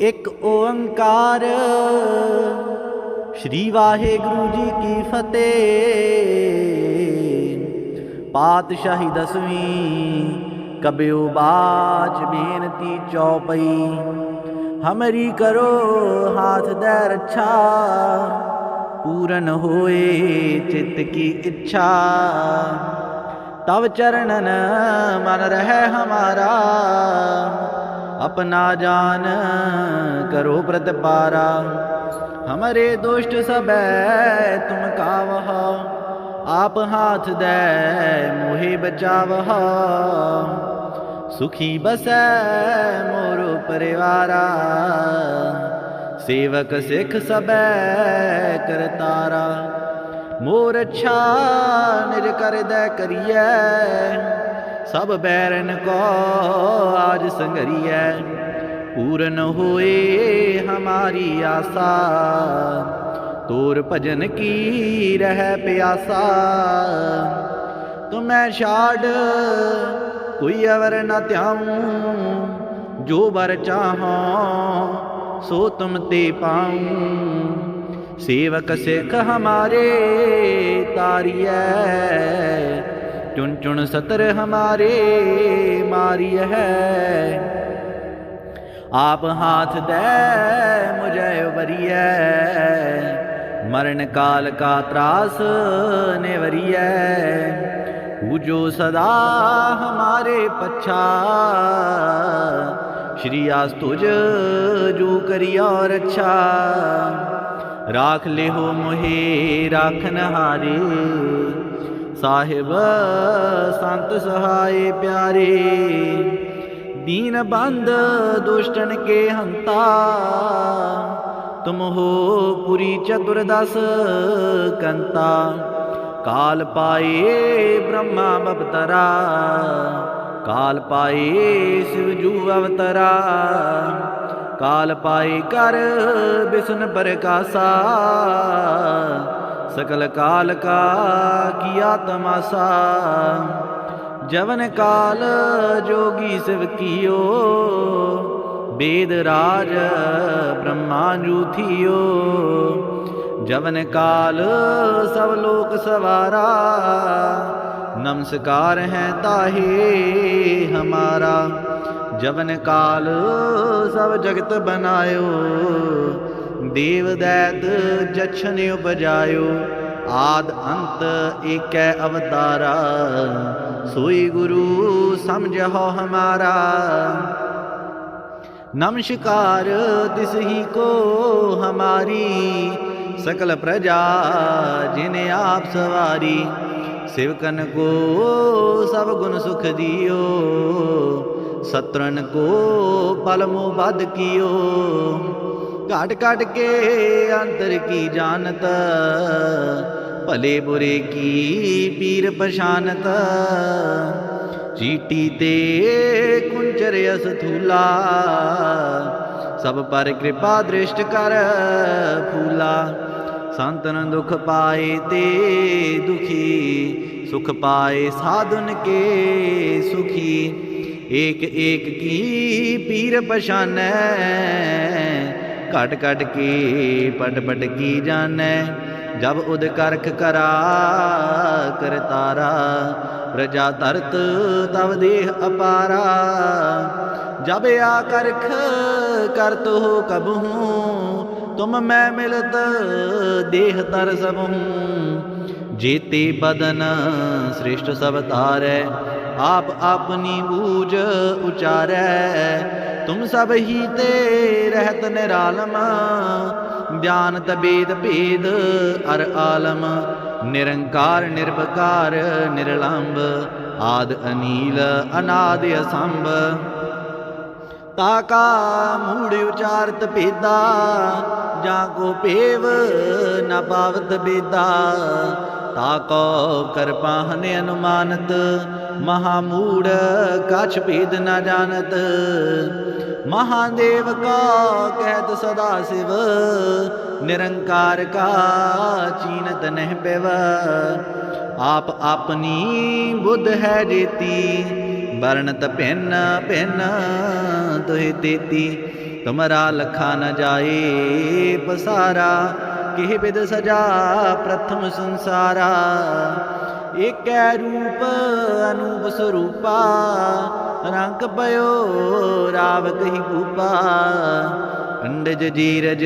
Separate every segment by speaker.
Speaker 1: एक ओंकार श्री वाहेगुरु जी की फतेह। पातशाही दसवीं कब्यो बाज बेनती चौपई। हमरी करो हाथ दे रक्षा, पूरन होए चित्त की इच्छा। तव चरणन मन रहे हमारा, अपना जान करो प्रतिपारा। हमरे दुष्ट सबे तुम कावह, आप हाथ दे मोहे बचावह। सुखी बसै मोरो परिवारा, सेवक सिख सबे करतारा। मोर अच्छा निज कर दे करिए, सब बैरन को आज संगरिए। पूरन होए हमारी आशा, तोर भजन की रह प्यासा। तुम्हें छाड़ कोई अवर न त्याऊं, जो बर चाहो सो तुम ते पाऊं। सेवक सिख हमारे तारिय, चुन चुन सतर हमारे मारिय है। आप हाथ दे मुझे उबरिय, मरण काल का त्रास नेवरिय। पूजो सदा हमारे पच्छा, श्री आस तुझ जो करी और अच्छा। राख ले हो मोहे राखन हारे, साहिब संत सहाय प्यारे। दीन बंद दुष्टन के हंता, तुम हो पुरी चतुर्दश कंता। काल पाए ब्रह्मा बवतरा, काल पाए शिवजू अवतरा। काल पाए कर विष्णु प्रकाशा, सकल काल का किया तमाशा। जवन काल जोगी शिव कियो, वेद राज ब्रह्मा जूथियो। जवन काल सब लोक सवारा, नमस्कार है ताहे हमारा। जवन काल सब जगत बनायो, देव दैत जछन उपजायो। आद अंत एक अवतारा, सोई गुरु समझो हमारा। नमस्कार तिस ही को हमारी, सकल प्रजा जिन्हें आप सवारी। सेवकन को सब गुण सुख दियो, शत्रन को पल मोह बद कियो। काट काट के अंतर की जानत, भले बुरे की पीर पशानत। चीटी ते कुंचर यस थूला, सब पर कृपा दृष्ट कर फूला। संतन दुख पाए ते दुखी, सुख पाए साधुन के सुखी। एक एक की पीर पशानै, घट घट के पट पट की जानै। जब उद करख करा करतारा, प्रजा तरत तव देह अपारा। जब आ करख करत हो कबहूँ, तुम मैं मिलत देह तर सबहूँ। जेते बदन श्रेष्ठ सब तारै, आप अपनी बूझ उचारै। तुम सब ही ते रहत निरालम, ज्ञानत वेद भेद अर आलम। निरंकार निर्विकार निर्लंब, आद अनील अनाद असंभ। ताका मूढ़ उचारत भेदा, जाको पेव न पावत बेदा। ताको कर पाहने अनुमानत, महामूढ़ कछ भेद न जानत। महादेव का कहत सदा शिव, निरंकार का चीनत नह पेव। आप अपनी बुद्ध है जेती, वर्णत भिन्न भिन्न तुहि तेती। तुमरा लखा न जाए पसारा, किह बिद सजा प्रथम संसारा। एक रूप अनूप स्वरूपा, रंग पयो राव कही भूपा। अंडज जीरज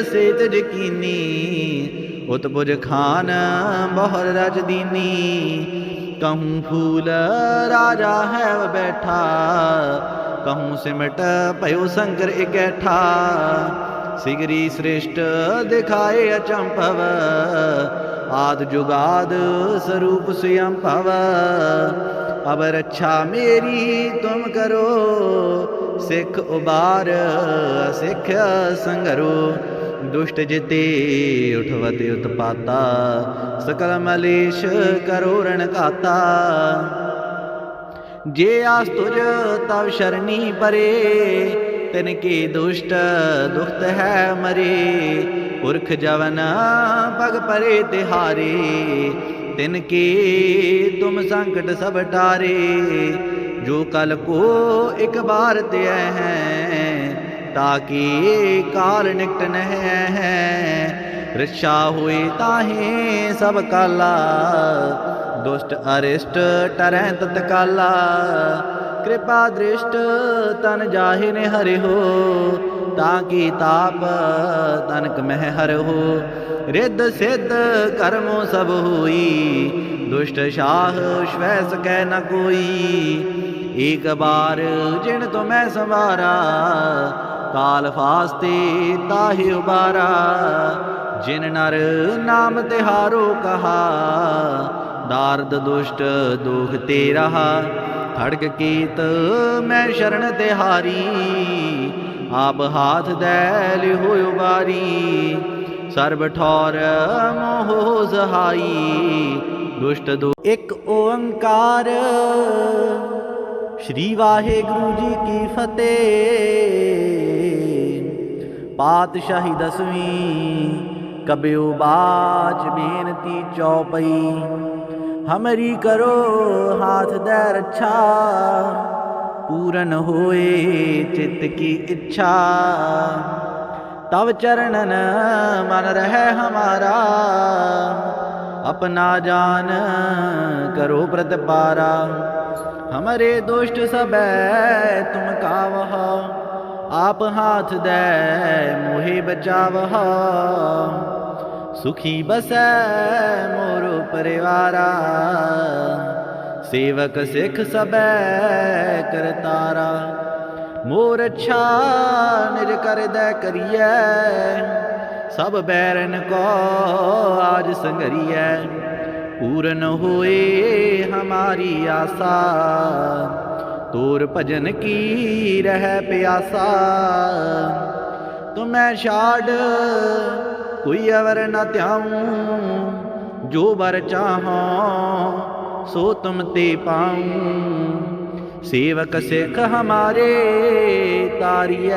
Speaker 1: सेतज कीनी, उत्पुज खान बहुर रज दीनी। कहूँ फूल राजा है बैठा, कहूँ सिमट पयो शंकर इकैठा। सिगरी श्रेष्ठ दिखाए अचंभव, आद जुगाद स्वरूप स्वयंभव। अब रक्षा मेरी तुम करो, सिख उबार सिख संगरो। दुष्ट जिते उठवते उत्पाता, सकल मलेश करो रण काता। जे आस तुझ तब शरणी परे, तिनके दुष्ट दुखत है मरे। पुरख जवन पग परे तिहारे, तिनके तुम संकट सब टारे। जो कल को एक बार ते हैं, ताकि काल निकट न है। रक्षा हुए ताहे सब काला, दुष्ट अरिष्ट टरै तत्काला। कृपा दृष्ट तन जाहि ने हरि हो, ताकि ताप तनक मह हर हो। रिद्ध सिद्ध कर्मो सब हुई, दुष्ट शाह श्वै सकै न कोई। एक बार जिन तो मैं संवारा, काल फास्ते ताहि उबारा। जिन नर नाम तिहारो कहा, दार्द दुष्ट दुख ते रहा। खड़ग कीत मैं शरण तिहारी, आप हाथ दैल हो उबारी। सर्ब ठौर मोह सहाई, दुष्ट दो एक ओंकार। श्री वाहेगुरु जी की फतेह। पातशाही 10वीं कबियो बाच बेनती चौपई। हमरी करो हाथ दे रक्षा, पूरन होए चित्त की इच्छा। तब चरणन मन रहे हमारा, अपना जान करो प्रतिपारा। हमारे दुष्ट सब तुम कावह, आप हाथ दे मोहे बचावह। सुखी बसै मोरो परिवारा, सेवक सिख सब करतारा। मोर अच्छा निज कर दे करिए, सब बैरन को आज संगरिए। पूरन होए हमारी आशा, तोर भजन की रह प्यासा। तुम्हें छाड़ कोई अवर न त्याऊं, जो बर चाहो सो तुम ते पाऊं। सेवक सिख हमारे तारिय,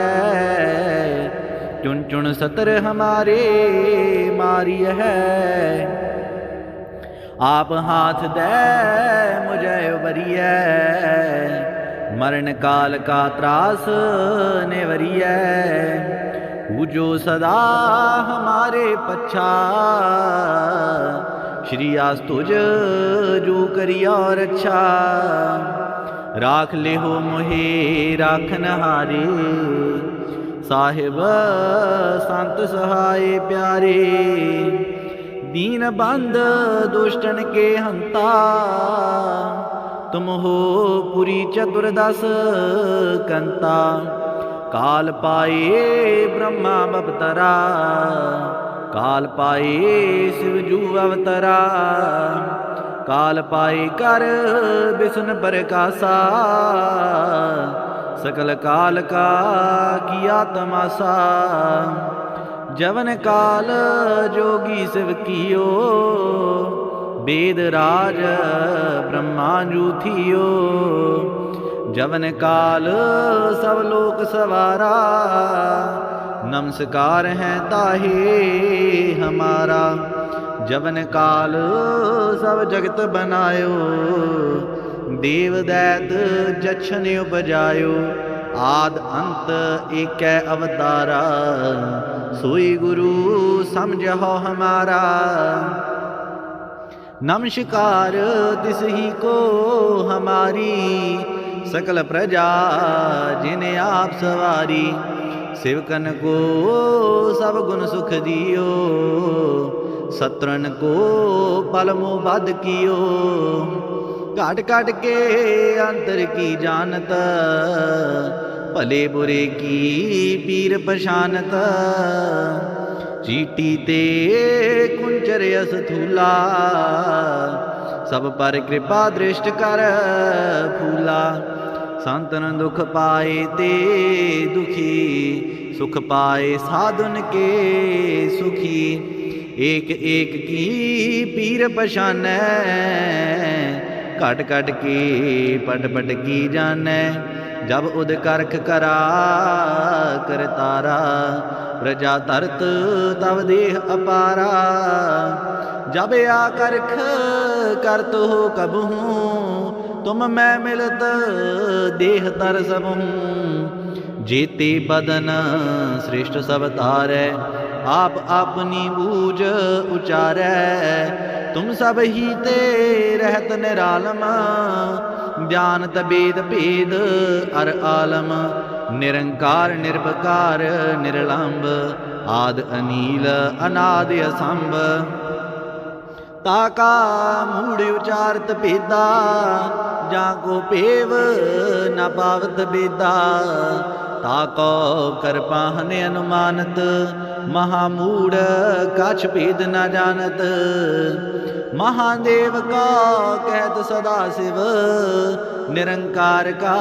Speaker 1: चुन चुन सतर हमारे मारिय है। आप हाथ दे मुझे उबरिय, मरण काल का त्रास नेवरिय। पूजो सदा हमारे पच्छा, श्री आस तुझ जो करिया और अच्छा। राख ले हो मोहे राखन हारे, साहिब संत सहाय प्यारे। दीन बंद दुष्टन के हंता, तुम हो पुरी चतुर्दश कंता। काल पाए ब्रह्मा बवतरा, काल पाए शिवजू अवतरा। काल पाए कर विष्णु प्रकाशा, सकल काल का किया तमाशा। जवन काल जोगी शिव कियो, वेद राज ब्रह्मा जूथियो। जवन काल सब लोक सवारा, नमस्कार है ताहे हमारा। जवन काल सब जगत बनायो, देव दैत जछन उपजायो। आद अंत एकै अवतारा, सोई गुरु समझो हमारा। नमस्कार तिस ही को हमारी, सकल प्रजा जिन्हें आप सवारी। सेवकन को सब गुण सुख दियो, शत्रुन को पलमो बद कियो। घाट घाट के अंतर की जानत, भले बुरे की पीर पछानत। चीटी ते कुंचर यस थूला, सब पर कृपा दृष्ट कर फूला। संतन दुख पाए ते दुखी, सुख पाए साधुन के सुखी। एक एक की पीर पछानै, घट घट के पट पट की जानै। जब उद करख करा करतारा, प्रजा तरत तब देह अपारा। जब आ करख करत हो कबहूँ, तुम मैं मिलत देह तर सबहूँ। जेते बदन श्रेष्ठ सब तारै, आप अपनी बूझ उचारै। तुम सब ही ते रहत निरालम, जानत वेद भेद अर आलम। निरंकार निर्विकार निर्लंब, आद अनील अनाद असंभ। ताका मूढ़ उचारत भेदा, जाको पेव न पावत बेदा। ताको कर पाहने अनुमानत, महामूढ़ कछ भेद न जानत। महादेव का कहत सदा शिव, निरंकार का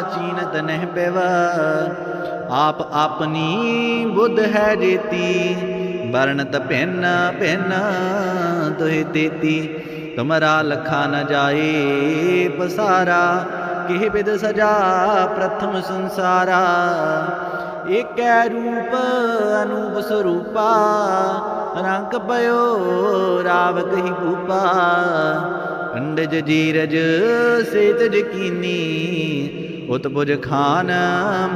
Speaker 1: चीनत नह पेव। आप अपनी बुद्ध है जेती, वर्णत भिन्न भिन्न तुहि तेती। तुमरा लखा न जाए पसारा, किह विद सजा प्रथम संसारा। एक रूप अनूप स्वरूपा, रंग पयो राव कही भूपा। अंडज जीरज सेतज कीनी, उत्पुज खान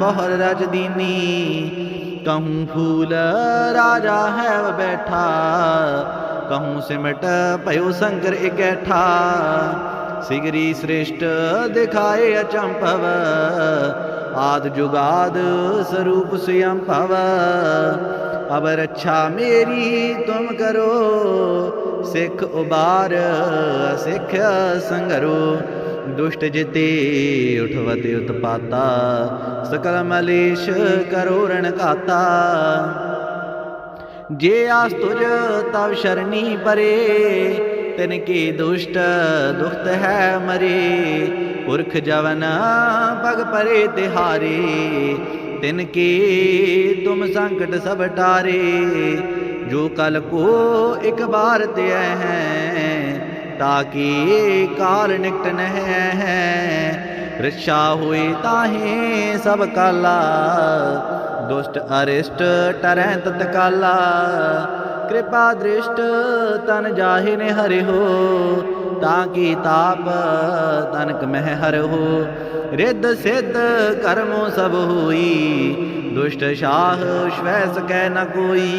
Speaker 1: बहुर रज दीनी। कहूँ फूल राजा है बैठा, कहूँ सिमट पयो शंकर इकैठा। सिगरी श्रेष्ठ दिखाए अचंभव, आद जुगाद स्वरूप स्वयं भव। अब रक्षा मेरी तुम करो, सिख उबार सिख संगरो। दुष्ट जिते उठवते उत्पाता, सकल मलेश करो रण घाता। जे आस तुझ तब शरणी परे, तिनके दुष्ट दुखत है मरे। पुरख जवन पग परे तिहारे, तिनके तुम संकट सब टारे। जो कल को एक बार त्याय हैं, ताकि काल निकट नह है। रक्षा हुई ताहे सब काला, दुष्ट अरिष्ट टरैं तत्काला। कृपा दृष्ट तन जाहि ने हरि हो, ताकि ताप तनक मह हर हो। रिद्ध सिद्ध कर्मों सब हुई, दुष्ट शाह स्वै सकै न कोई।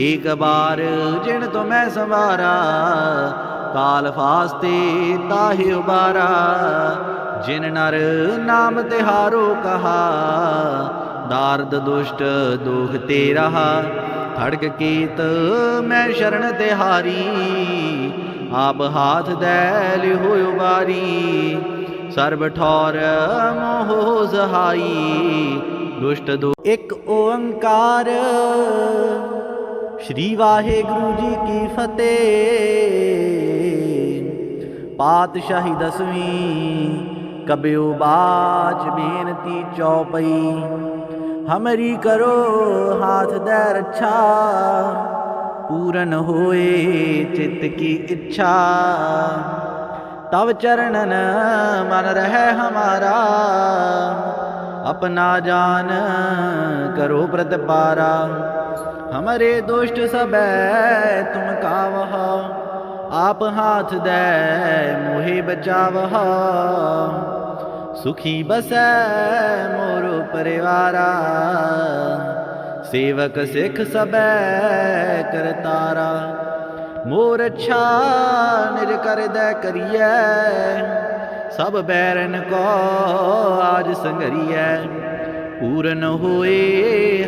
Speaker 1: एक बार जिन तुम्हें संवारा, काल फास्ते ताहि उबारा। जिन नर नाम तिहारो कहा, दार्द दुष्ट दुख ते रहा। खड़ग कीत मैं शरण तिहारी, आप हाथ दैल हो उबारी। सर्ब ठौर मोह सहाई, दुष्ट दो एक ओंकार। श्री वाहेगुरु जी की फतेह। पातशाही 10वीं कबियो बाज बेनती चौपई। हमरी करो हाथ दे रक्षा, पूरन होए चित्त की इच्छा। तब चरणन मन रहे हमारा, अपना जान करो प्रतिपारा। हमरे दुष्ट सबे तुम कावह, आप हाथ दे मोहे बचावह। सुखी बसै मोरो परिवारा। सेवक सिख सबै करतारा। मोर अच्छा निज कर दै करियै, सब बैरन को आज संगरियै। पूरन होए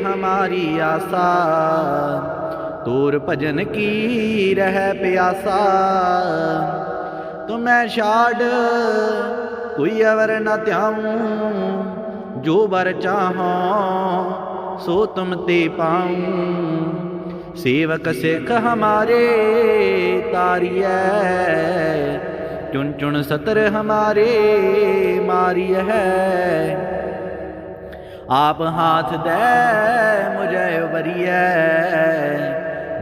Speaker 1: हमारी आशा, तोर भजन की रह प्यासा। तुम्हें छाड़ कोई अवर न त्याऊं, जो बर चाहो सो तुम ते पाऊं। सेवक सिख हमारे तारियै, चुन चुन सतर हमारे मारिय है। आप हाथ दे मुझे उबरियै,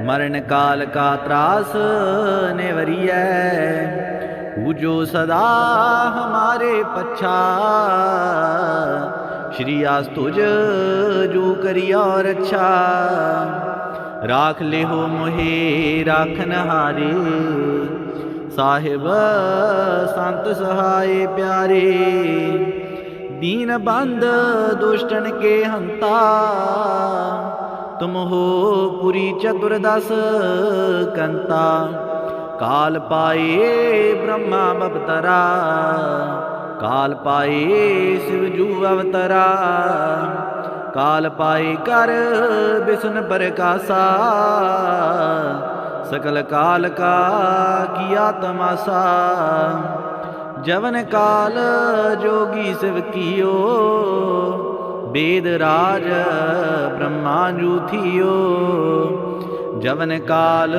Speaker 1: मरण काल का त्रास नेवरियै। पूजो सदा हमारे पच्छा, श्री आस तुझ जो करी और अच्छा। राख ले हो मोहे राखन हारे, साहिब संत सहाय प्यारे। दीन बंद दुष्टन के हंता, तुम हो पुरी चतुर्दश कंता। काल पाए ब्रह्मा बवतरा, काल पाए शिवजू अवतरा। काल पाए कर विष्णु प्रकाशा, सकल काल का किया तमाशा। जवन काल जोगी शिव कियो, वेद राज ब्रह्मा जू थियो। जवन काल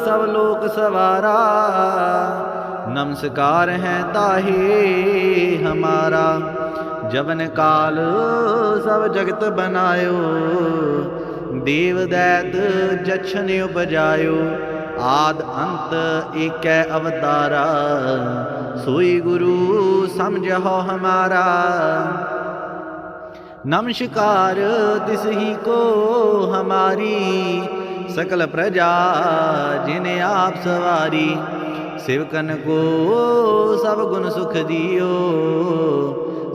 Speaker 1: सब लोक सवारा, नमस्कार है ताहे हमारा। जवन काल सब जगत बनायो, देव दैत जछन उपजायो। आद अंत एक अवतारा, सोई गुरु समझो हमारा। नमस्कार तिस ही को हमारी, सकल प्रजा जिन्हें आप सवारी। सेवकन को सब गुण सुख दियो,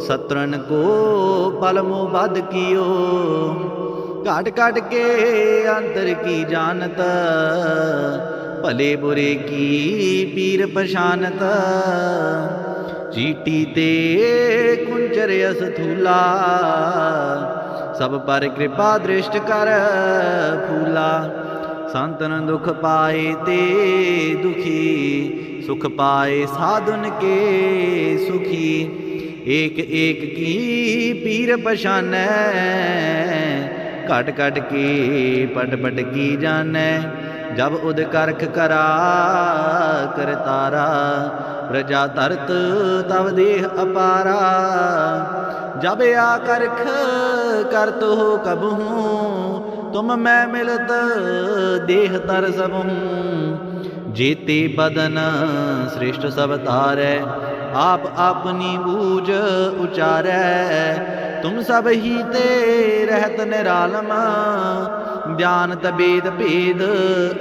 Speaker 1: शत्रन को पल मोह बध कियो। काट काट के अंतर की जानत, भले बुरे की पीर पशानत। चीटी ते कुंचर यस थूला, सब पर कृपा दृष्ट कर फूला। संतन दुख पाए ते दुखी, सुख पाए साधुन के सुखी। एक एक की पीर पशानै, घट घट के पट पट की जानै। जब उद करख करा करतारा, प्रजा तरत तब देह अपारा। जब आ करख करत हो कबहूँ, तुम मैं मिलत देह तर सबहूँ। जेते बदन श्रेष्ठ सब तारै, आप अपनी बूझ उचारै। तुम सब ही ते रहत निरालम, ज्ञानत वेद भेद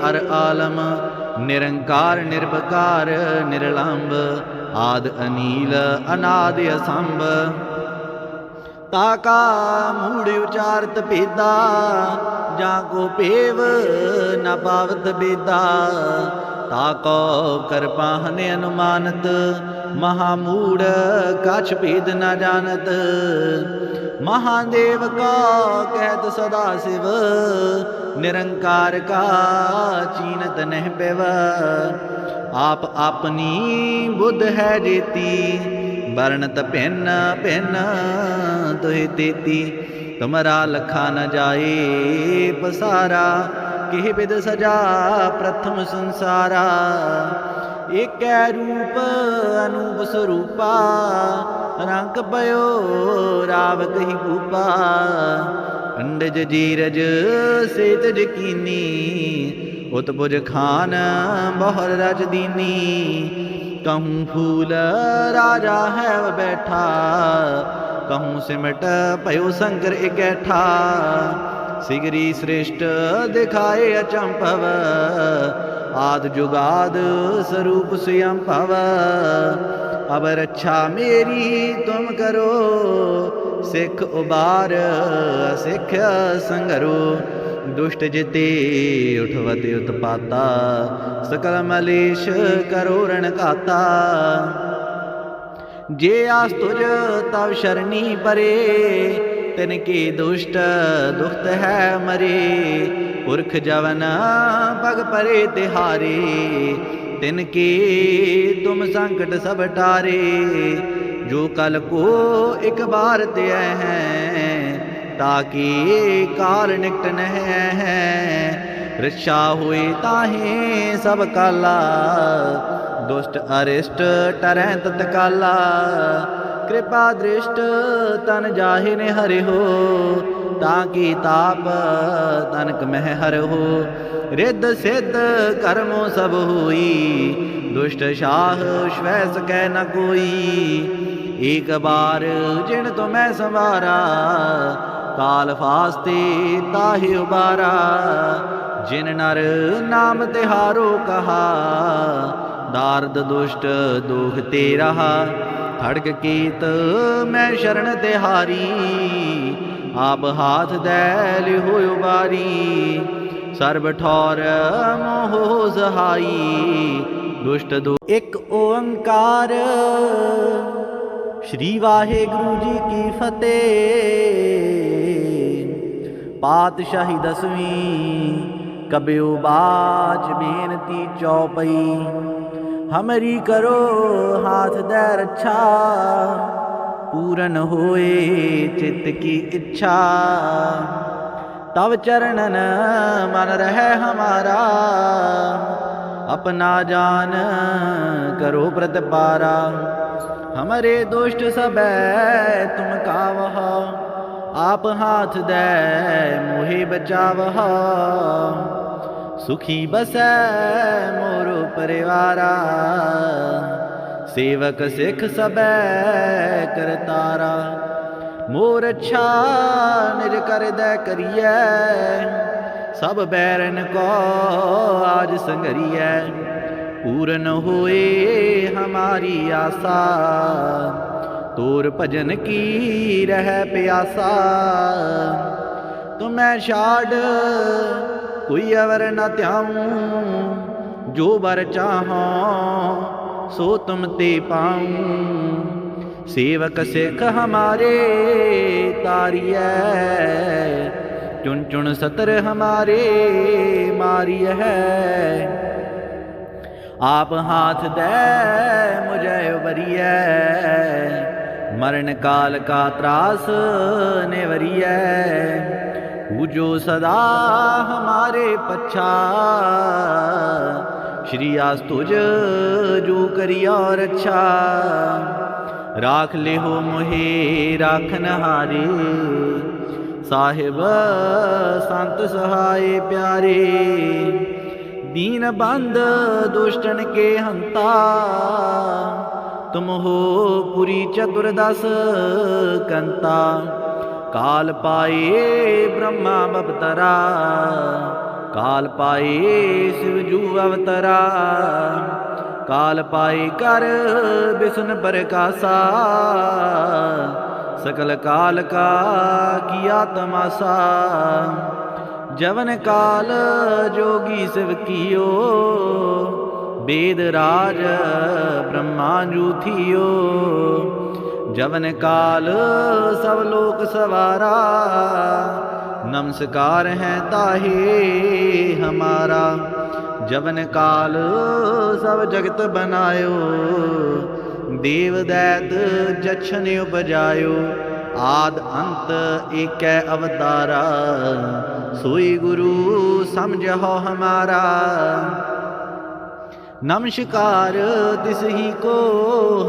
Speaker 1: अर आलम। निरंकार निर्विकार निर्लंब, आद अनील अनादि असंभ। ताका मूढ़ उचारत भेदा, जाको पेव न पावत बेदा। ताको करपाहन अनुमानत, महामूढ़ कछ भेद न जानत। महादेव का कहत सदा शिव, निरंकार का चीनत नह पेव। आप अपनी बुद्ध है जेती, वर्णत भिन्न भिन्न तुहि तेती। तुमरा लखा न जाए पसारा, किह बिद सजा प्रथम संसारा। एक रूप अनूप स्वरूपा, रंग पयो राव कही भूपा। अंडज जीरज सेतज कीनी, उत्पुज खान बहर रज दीनी। कहूँ फूल राजा है बैठा, कहूँ सिमट पयो शंकर इकैठा। सिगरी श्रेष्ठ दिखाए अचंभव, आद जुगाद स्वरूप स्वयं भव। अब रक्षा मेरी तुम करो, सिख उबार सिख संगरो। दुष्ट जिते उठवत उत्पाता, सकल मलेश करो रण घाता। जे आस तुझ तब शरणी परे, तिनके दुष्ट दुखत है मरे। पुरख जवन पग परे तिहारे, तिनके तुम संकट सब टारे। जो कल को एक बार त्याय हैं, ताकि काल निकट न है। रक्षा हुई ताहे सब काला, दुष्ट अरिष्ट टरै तत्काला। कृपा दृष्ट तन जाहि ने हरि हो, ताकि ताप तनक मह हर हो। रिद्ध सिद्ध कर्मों सब हुई, दुष्ट शाह श्वै सकै न कोई। एक बार जिन तुम्हें संवारा, काल फास्ते ताहि उबारा। जिन नर नाम तिहारो कहा, दार्द दुष्ट दुख ते रहा। खड़ग कीत मैं शरण तिहारी, आप हाथ दै लिहो उबारी। सर्ब ठौर मोह सहाई, दुष्ट दो एक ओंकार। श्री वाहेगुरु जी की फतेह। पातशाही 10वीं कबियो बाज बेनती चौपई। हमरी करो हाथ दै रक्षा, पूरन होए चित्त की इच्छा। तब चरणन मन रहे हमारा, अपना जान करो प्रतिपारा। हमरे दुष्ट सबे तुम कावह, आप हाथ दे मोहे बचावह। सुखी बसै मोरो परिवारा, सेवक सिख सबे करतारा। मोर अच्छा निज कर दे करिए, सब बैरन को आज संगरिए। पूरन होए हमारी आशा, तोर भजन की रह प्यासा। तुम्हें छाड़ कोई अवर न त्याऊं, जो बर चाहो सो तुम ते पाऊं। सेवक सिख हमारे तारिय, चुन चुन सतर हमारे मारिय है। आप हाथ दे मुझे उबरिय, मरण काल का त्रास नेवरिय। पूजो सदा हमारे पच्छा, श्री आस तुझ जो करी और अच्छा। राख ले हो मोहे राखन हारे, साहिब संत सहाय प्यारे। दीन बंद दुष्टन के हंता, तुम हो पुरी चतुर्दश कंता। काल पाए ब्रह्मा बवतरा, काल पाए शिवजू अवतरा। काल पाए कर विष्णु प्रकाशा, सकल काल का किया तमाशा। जवन काल जोगी शिव कियो, वेद राज ब्रह्मा जूथियो। जवन काल सब लोक सवारा, नमस्कार है ताहे हमारा। जवन काल सब जगत बनायो, देव दैत जछन उपजायो। आद अंत एक अवतारा, सोई गुरु समझो हमारा। नमस्कार तिस ही को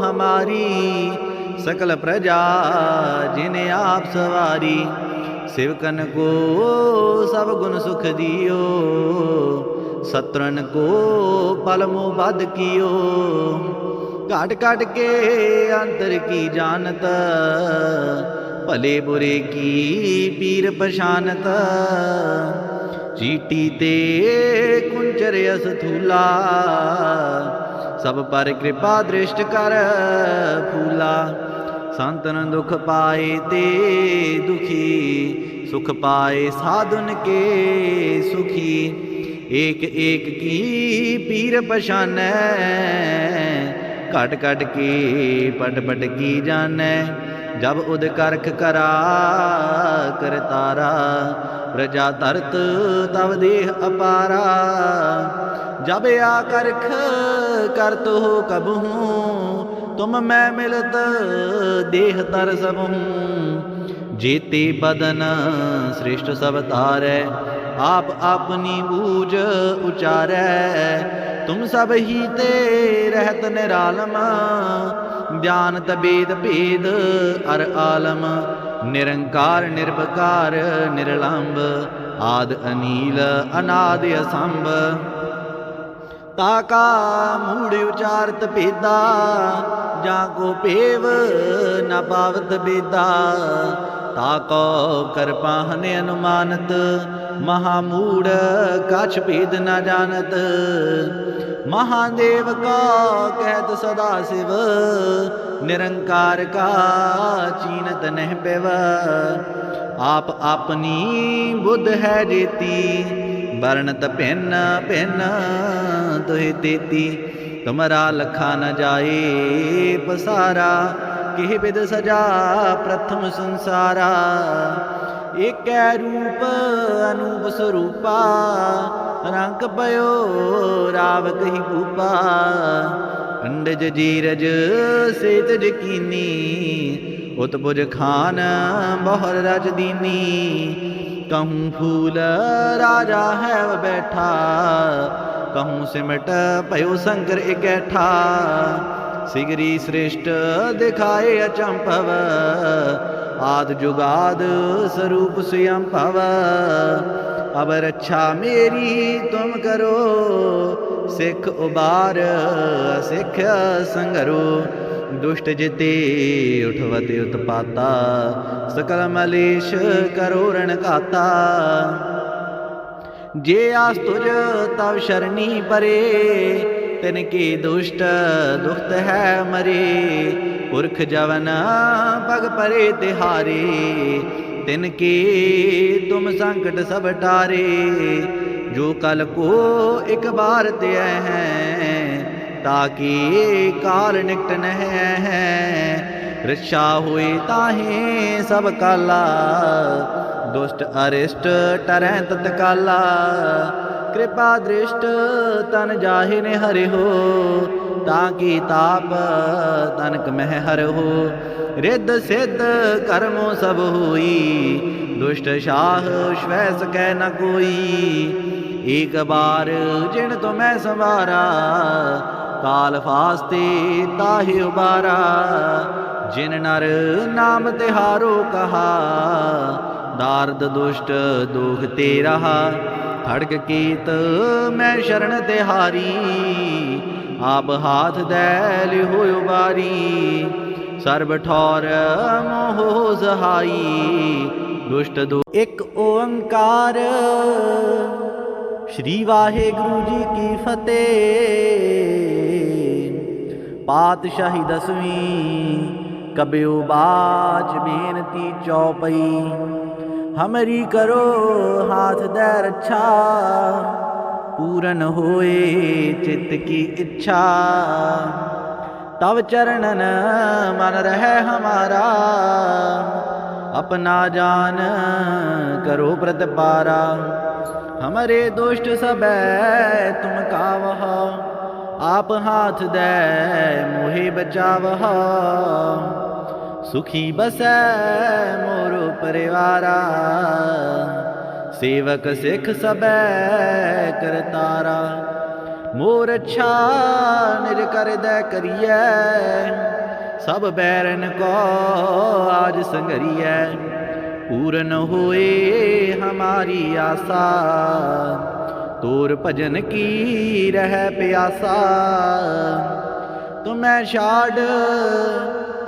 Speaker 1: हमारी, सकल प्रजा जिन्हें आप सवारी। सेवकन को सब गुण सुख दियो, शत्रन को पल मोह बद कियो। काट काट के अंतर की जानत, भले बुरे की पीर पशानत। चीटी ते कुंचर यस थूला, सब पर कृपा दृष्ट कर फूला। संतन दुख पाए ते दुखी, सुख पाए साधुन के सुखी। एक एक की पीर पछानै, घट घट के पट पट की जानै। जब उद करख करा करतारा, प्रजा तरत तब देह अपारा। जब आ करख करत हो कबहूँ, तुम मैं मिलत देह तर सबहूँ। जेते बदन श्रेष्ठ सब तारै, आप अपनी बूझ उचारै। तुम सब ही ते रहत निरालम, ज्ञानत वेद भेद अर आलम। निरंकार निर्विकार निर्लंब, आद अनील अनाद असंभ। ताका मूढ़ उचारत भेदा, जाको पेव न पावत बेदा। ताको करपाहन अनुमानत, महामूढ़ कछ भेद न जानत। महादेव का कहत सदा शिव, निरंकार का चीनत नह पेव। आप अपनी बुद्ध है जेती, वर्णत भिन्न भिन्न तुहि तेती। तुमरा लखा न जाए पसारा, किह विद सजा प्रथम संसारा। एक रूप अनूप स्वरूपा, रंग पयो राव कही भूपा। अंडज जीरज सेतज कीनी, उत्पुज खान बहुर रज दीनी। कहूँ फूल राजा है बैठा, कहूँ सिमट पयो शंकर इकैठा। सिगरी श्रेष्ठ दिखाए अचंभव, आद जुगाद स्वरूप स्वयं भव। अब रक्षा मेरी तुम करो, सिख उबार सिख संगरो। दुष्ट जिते उठवते उत्पाता, सकल मलेश करो रण खाता। जे आस तुझ तब शरणी परे, तिनके दुष्ट दुखत है मरे। पुरख जवन पग परे तिहारे, तिनके तुम संकट सब टारे। जो कल को एक बार ते हैं, ताकि काल निकट न है। रक्षा हुई ताहे सब काला, दुष्ट अरिष्ट टरै तत्काला। कृपा दृष्ट तन जाहि ने हरि हो, ताकि ताप तनक मह हर हो। रिद्ध सिद्ध कर्मो सब होई, दुष्ट शाह श्वै सकै न कोई। एक बार जिन तो मैं संवारा, काल फास्ते ताहि उबारा। जिन नर नाम तिहारो कहा, दार्द दुष्ट दुख ते रहा। खड़ग कीत मैं शरण तिहारी, आप हाथ दैल हो उबारी। सर्ब ठौर मोह सहाई, दुष्ट दो एक ओंकार। श्री वाहेगुरु जी की फतेह। पातशाही 10वीं कबियो बाच बेनती चौपई। हमरी करो हाथ दे रक्षा, पूरन होए चित्त की इच्छा। तब चरणन मन रहे हमारा, अपना जान करो प्रतिपारा। हमारे दुष्ट सब तुम कावह, आप हाथ दे मोहे बचावह। सुखी बसै मोरो परिवारा, सेवक सिख सबे करतारा। मोर अच्छा निज कर दे करिए, सब बैरन को आज संगरिए। पूरन होए हमारी आशा, तोर भजन की रह प्यासा। तुम्हें छाड़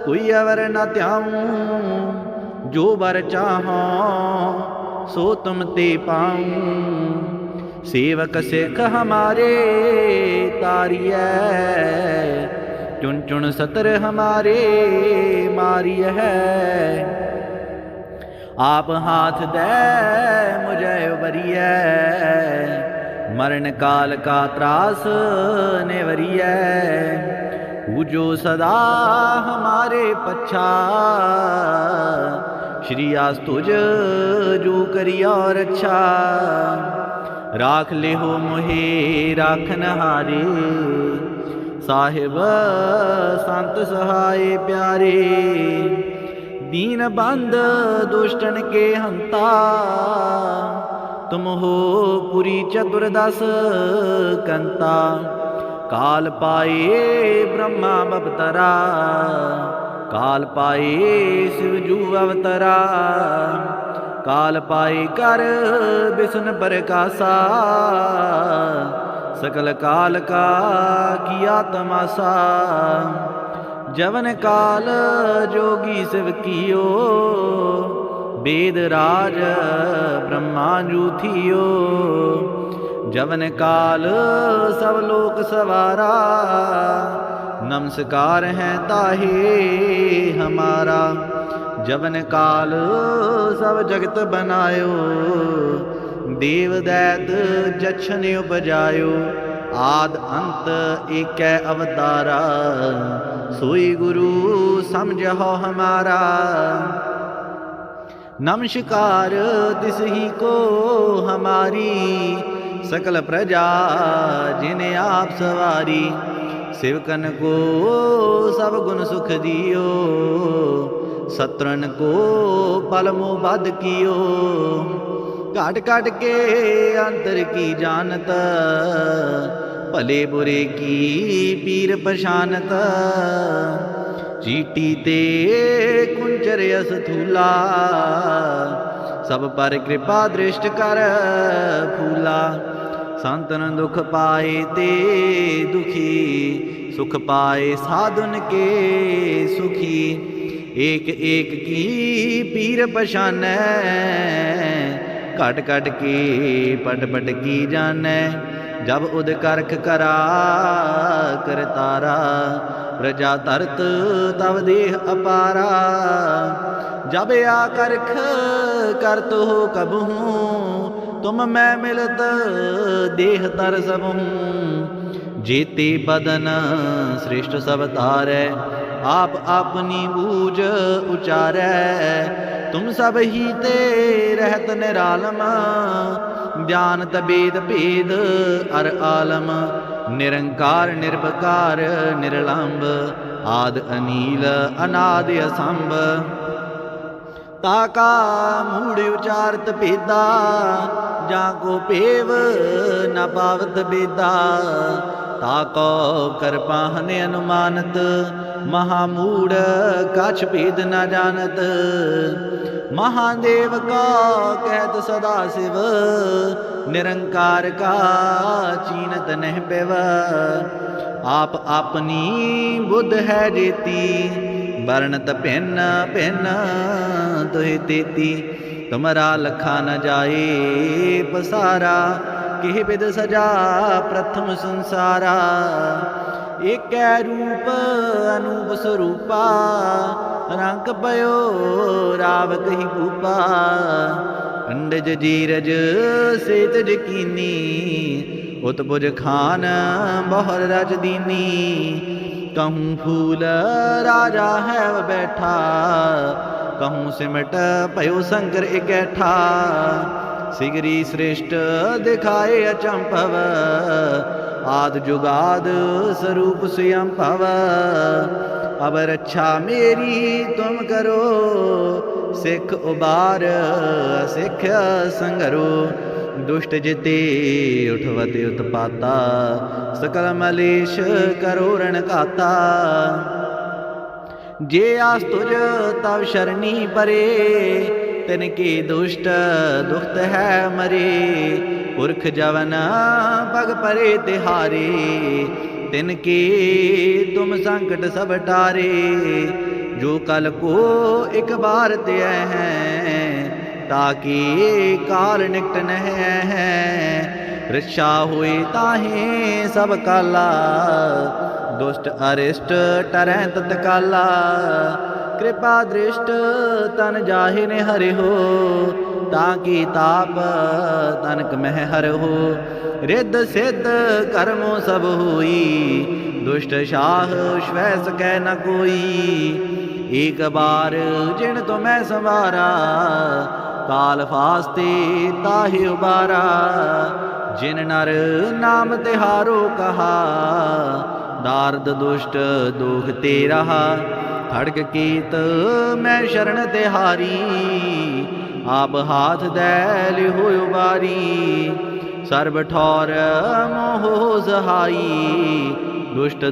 Speaker 1: कोई अवर न त्याऊं, जो बर चाहो सो तुम ते पाऊं। सेवक सिख हमारे तारिय, चुन चुन सतर हमारे मारिय है। आप हाथ दे मुझे उबरिय, मरण काल का त्रास नेवरिय। पूजो सदा हमारे पच्छा, श्री आस्तुज जो करिया और अच्छा। राख ले हो मोहे राखन हारे, साहिब संत सहाय प्यारे। दीन बंद दुष्टन के हंता, तुम हो पुरी चतुर्दश कंता। काल पाए ब्रह्मा बवतरा, काल पाए शिवजू अवतरा। काल पाए कर विष्णु प्रकाशा, सकल काल का किया तमाशा। जवन काल जोगी शिव कियो, वेद राज ब्रह्मा जू थियो। जवन काल सब लोक सवारा, नमस्कार है ताहे हमारा। जवन काल सब जगत बनायो, देव दैत जछन उपजायो। आद अंत एक अवतारा, सोई गुरु समझो हमारा। नमस्कार तिस ही को हमारी, सकल प्रजा जिन्हें आप सवारी। सेवकन को सब गुण सुख दियो, शत्रुन को पलमो बद कियो। काट काट के अंतर की जानत, भले बुरे की पीर पशानत। चीटी ते कुंचर यस थूला, सब पर कृपा दृष्ट कर फूला। संतन दुख पाए ते दुखी, सुख पाए साधुन के सुखी। एक एक की पीर पशानै, कट कट के पट पट की जानै। जब उद करख करा करतारा, प्रजा तरत तब देह अपारा। जब आ करख करत हो कबहूँ, तुम मैं मिलत देह तर सबहूँ। जेते बदन श्रेष्ठ सब तारै, आप अपनी बूझ उचारै। तुम सब ही ते रहत निरालम, जानत वेद भेद अर आलम। निरंकार निर्विकार निर्लंब, आद अनील अनाद असंभ। ताका मूढ़ उचारत भेदा, जाको पेव न पावत बेदा। ताको कर पाहने अनुमानत, महामूढ़ कछ भेद न जानत। महादेव का कहत सदा शिव, निरंकार का चीनत नह पेव। आप अपनी बुद्ध है जेती, वर्णत भिन्न भिन्न तुहि तेती। तुमरा लखा न जाए पसारा, किह विद सजा प्रथम संसारा। एक रूप अनूप स्वरूपा, रंग पयो राव कही भूपा। अंडज जीरज सेत जकीनी, उत्पुज खान बहुर रज दीनी। कहूँ फूल राजा है बैठा, कहूँ सिमट पयो शंकर इकैठा। सिगरी श्रेष्ठ दिखाए अचंभव, आद जुगाद स्वरूप स्वयं भव। अब रक्षा मेरी तुम करो, सिख उबार सिख संगरो। दुष्ट जिते उठवते उत्पाता, सकल मलेश करो रण काता। जे आस तुझ तब शरणी परे, तिनके दुष्ट दुखत है मरे। पुरख जवन पग परे तिहारे, तिनके तुम संकट सब टारे। जो कल को एक बार त्य हैं, ताकि काल निकट न है। रिच्छा हुई ताहे सब काला, दुष्ट अरिष्ट टरै तत्काला। कृपा दृष्ट तन जाहि ने हरि हो, ताकि ताप तनक मह हर हो। रिद्ध सिद्ध कर्मों सब हुई, दुष्ट शाह स्वै सकै न कोई। एक बार जिन तो मैं संवारा, काल फास्ते ताहि उबारा। जिन नर नाम तिहारो कहा, दार्द दुष्ट दुख ते रहा। खड़ग कीत मैं शरण तिहारी, आप हाथ दैल हो उबारी। सर्ब ठौर मोह सहाई, दुष्ट